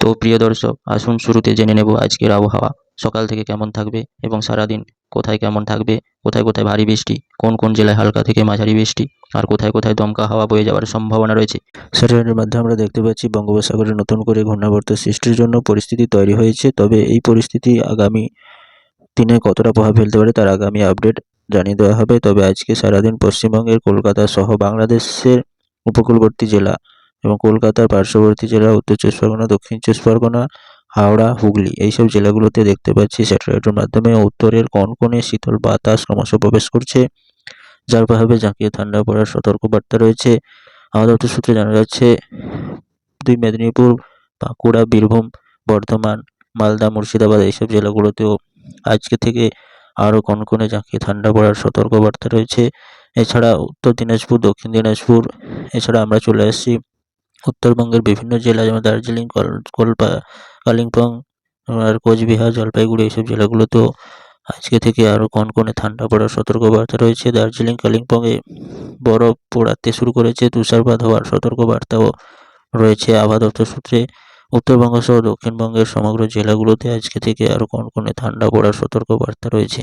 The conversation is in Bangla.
তো প্রিয় দর্শক, আসুন শুরুতে জেনে নেব আজকের আবহাওয়া সকাল থেকে কেমন থাকবে এবং সারাদিন কোথায় কেমন থাকবে, কোথায় কোথায় ভারী বৃষ্টি, কোন কোন জেলায় হালকা থেকে মাঝারি বৃষ্টি, আর কোথায় কোথায় দমকা হাওয়া বয়ে যাওয়ার সম্ভাবনা রয়েছে। স্যাটেলাইটের মাধ্যমে আমরা দেখতে পাচ্ছি বঙ্গোপসাগরে নতুন করে ঘূর্ণাবর্ত সৃষ্টির জন্য পরিস্থিতি তৈরি হয়েছে। তবে এই পরিস্থিতি আগামী দিনে কতটা প্রভাব ফেলতে পারে তার আগামী আপডেট জানিয়ে দেওয়া হবে। তবে আজকে সারাদিন পশ্চিমবঙ্গের কলকাতা সহ বাংলাদেশের উপকূলবর্তী জেলা এবং কলকাতার পার্শ্ববর্তী জেলা উত্তর চব্বিশ পরগনা, দক্ষিণ চব্বিশ পরগনা, হাওড়া, হুগলি এইসব জেলাগুলোতে দেখতে পাচ্ছি স্যাটেলাইটের মাধ্যমে উত্তরের কনকনে শীতল বাতাস ক্রমশ প্রবেশ করছে, যার প্রভাবে জাঁকিয়ে ঠান্ডা পড়ার সতর্কবার্তা রয়েছে। আবহাওয়া দপ্তর সূত্রে জানা যাচ্ছে দুই মেদিনীপুর, বাঁকুড়া, বীরভূম, বর্ধমান, মালদা, মুর্শিদাবাদ এইসব জেলাগুলোতেও আজকে থেকে আরও কনকনে জাঁকিয়ে ঠান্ডা পড়ার সতর্কবার্তা রয়েছে। এছাড়া উত্তর দিনাজপুর, দক্ষিণ দিনাজপুর, এছাড়া আমরা চলে আসছি উত্তরবঙ্গের বিভিন্ন জেলা যেমন দার্জিলিং, কালিম্পং, আর কোচবিহার, জলপাইগুড়ি এইসব জেলাগুলোতেও আজকে থেকে আরও কনকনে ঠান্ডা পড়ার সতর্কবার্তা রয়েছে। দার্জিলিং, কালিম্পংয়ে বরফ পড়াতে শুরু করেছে, তুষারপাত হওয়ার সতর্কবার্তাও রয়েছে আবহাওয়া দপ্তর সূত্রে। উত্তরবঙ্গ সহ দক্ষিণবঙ্গের সমগ্র জেলাগুলোতে আজকে থেকে আরও কনকনে ঠান্ডা পড়ার সতর্কবার্তা রয়েছে।